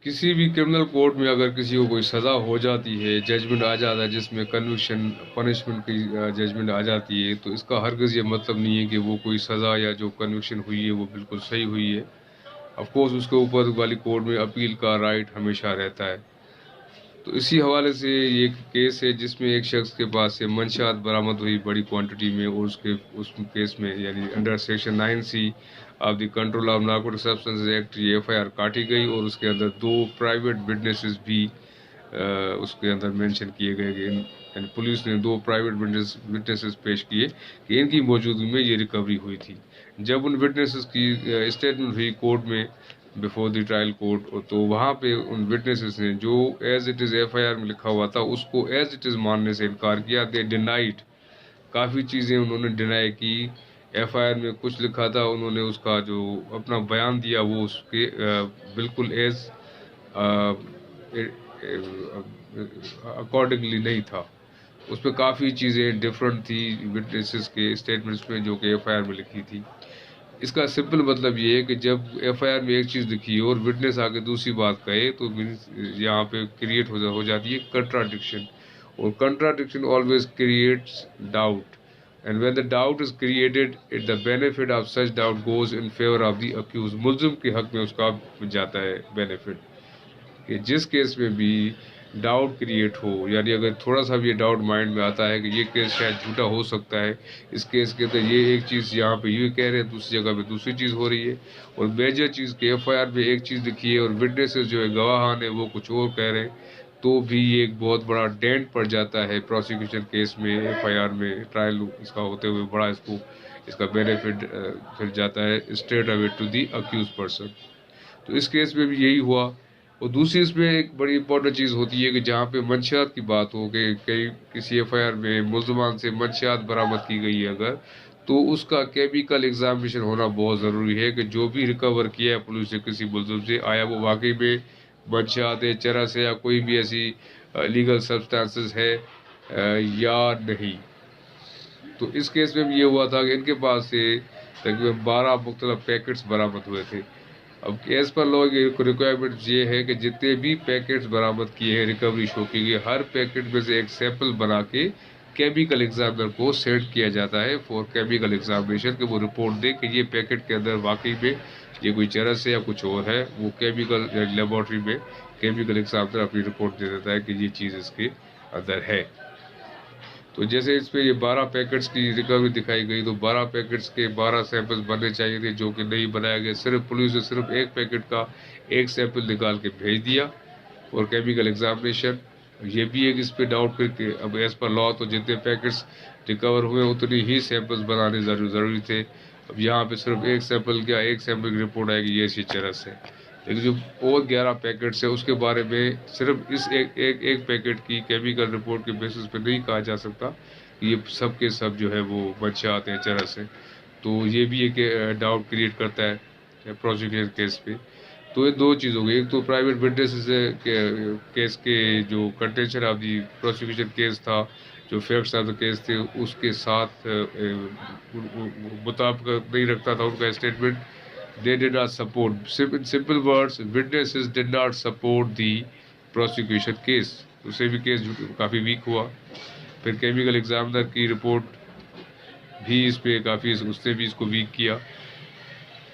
किसी भी criminal court में अगर किसी को कोई सज़ा हो जाती है, जजमेंट आ जाता है जिसमें कन्विक्शन पनिशमेंट की जजमेंट आ जाती है, तो इसका हरगिज़ ये मतलब नहीं है कि वो कोई सज़ा या जो कन्विक्शन हुई है वो बिल्कुल सही हुई है। ऑफ कोर्स उसके ऊपर वाली कोर्ट में अपील का राइट हमेशा रहता है। तो इसी हवाले से ये एक केस है जिसमें एक शख्स के पास से मंशियात बरामद हुई बड़ी क्वांटिटी में, और उस केस में यानी under section 9C of the control of narcotic substances act ये एफआईआर काटी गई, और उसके अंदर 2 प्राइवेट विटनेसेस भी उसके अंदर मेंशन किए गए कि यानी पुलिस ने 2 प्राइवेट विटनेसेस पेश किए कि इनकी मौजूदगी में ये रिकवरी हुई थी। जब उन विटनेसेस की स्टेटमेंट हुई कोर्ट में बिफोर द ट्रायल कोर्ट, तो वहाँ पे उन विटनेसेस ने जो एज इट इज़ एफआईआर में लिखा हुआ था उसको एज इट इज़ मानने से इनकार किया। दे डिनाइड, काफ़ी चीज़ें उन्होंने डिनाई की। एफआईआर में कुछ लिखा था, उन्होंने उसका जो अपना बयान दिया वो उसके बिल्कुल एज अकॉर्डिंगली नहीं था। उस पर काफ़ी चीज़ें डिफरेंट थी विटनेसेस के स्टेटमेंट्स में जो कि एफआईआर में लिखी थी। इसका सिंपल मतलब ये है कि जब एफआईआर में एक चीज़ लिखी है और विटनेस आके दूसरी बात कहे, तो मीन्स यहाँ पे क्रिएट हो जाती है कंट्राडिक्शन, और contradiction always creates doubt, and when the doubt is created it the benefit of such doubt goes in favour of the accused. मुल्जिम के हक में उसका जाता है बेनिफिट, कि जिस केस में भी डाउट क्रिएट हो, यानी अगर थोड़ा सा भी ये डाउट माइंड में आता है कि ये केस शायद झूठा हो सकता है, इस केस के अंदर ये एक चीज़ यहाँ पे ये कह रहे हैं, दूसरी जगह पे दूसरी चीज़ हो रही है, और मेजर चीज़ के एफआईआर में एक चीज़ लिखी है और विटनेसेस जो है गवाहान है वो कुछ और कह रहे हैं, तो भी ये एक बहुत बड़ा डेंट पड़ जाता है प्रोसिक्यूशन केस में, एफआईआर में ट्रायल इसका होते हुए बड़ा इसका बेनिफिट फिर जाता है straight away to the accused person. तो इस केस में भी यही हुआ। और दूसरी इसमें एक बड़ी इंपॉर्टेंट चीज़ होती है कि जहाँ पे मंशियात की बात हो कि कई किसी एफआईआर में मुल्ज़मान से मंशियात बरामद की गई है अगर, तो उसका केमिकल एग्जामिनेशन होना बहुत ज़रूरी है कि जो भी रिकवर किया है पुलिस से किसी मुल्ज़िम से, आया वो वाकई में मंशियात है, चरस है, या कोई भी ऐसी लीगल सब्सटेंसेस है या नहीं। तो इस केस में भी ये हुआ था कि इनके पास से तकरीबन 12 मुख्तलिफ पैकेट्स बरामद हुए थे। अब केस पर लॉ की रिक्वायरमेंट ये है कि जितने भी पैकेट्स बरामद किए हैं रिकवरी शो की गई, हर पैकेट में से एक सैंपल बना के केमिकल एग्जामिनर को सेंड किया जाता है फॉर केमिकल एग्जामिनेशन, कि वो रिपोर्ट दे कि ये पैकेट के अंदर वाकई में ये कोई चरस है या कुछ और है। वो केमिकल लेबॉर्ट्री में केमिकल एग्जामिनर अपनी रिपोर्ट दे देता है कि ये चीज़ इसके अंदर है। तो जैसे इस पे ये 12 पैकेट्स की रिकवरी दिखाई गई, तो 12 पैकेट्स के 12 सैंपल्स बनने चाहिए थे जो कि नहीं बनाया गया। सिर्फ पुलिस ने सिर्फ एक पैकेट का एक सैंपल निकाल के भेज दिया और केमिकल एग्जामिनेशन। ये भी एक इस पे डाउट फिर के अब एज पर लॉ तो जितने पैकेट्स रिकवर हुए उतनी ही सैंपल्स बनाने ज़रूरी थे। अब यहाँ पे सिर्फ एक सैंपल क्या, एक सैंपल की रिपोर्ट आएगी ये चरस है, लेकिन जो और 11 पैकेट्स है उसके बारे में सिर्फ इस एक पैकेट की केमिकल रिपोर्ट के बेसिस पे नहीं कहा जा सकता कि ये सब के सब जो है वो मंशियात हैं, चरस है। तो ये भी एक डाउट क्रिएट करता है प्रोसिक्यूशन केस पे। तो ये दो चीज़ हो गई, एक तो प्राइवेट विटनेसेस केस के जो contention of the prosecution case था, जो फैक्ट्स ऑफ द केस थे उसके साथ मुताबिक नहीं रखता था उनका statement. They did not support. In simple words, witnesses did not support the prosecution case. उससे भी केस काफ़ी वीक हुआ। फिर केमिकल एग्जामिनर की रिपोर्ट भी इस पे काफ़ी, उसने भी इसको वीक किया।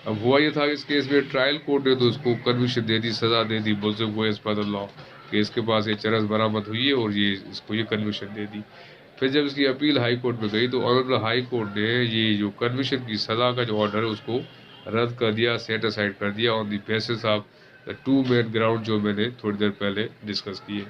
अब हुआ ये था कि इस केस में ट्रायल कोर्ट ने तो उसको कन्विक्शन दे दी, सज़ा दे दी मुल्ज़िम को एज पर द लॉ, कि इसके पास ये चरस बरामद हुई है और ये इसको ये कन्विक्शन दे दी। फिर जब इसकी अपील हाई कोर्ट में गई तो ऑनरेबल हाई कोर्ट ने ये जो कन्विक्शन की सज़ा का जो ऑर्डर है उसको रद्द कर दिया, सेट असाइड कर दिया on the basis of the 2 main ground जो मैंने थोड़ी देर पहले डिस्कस किए।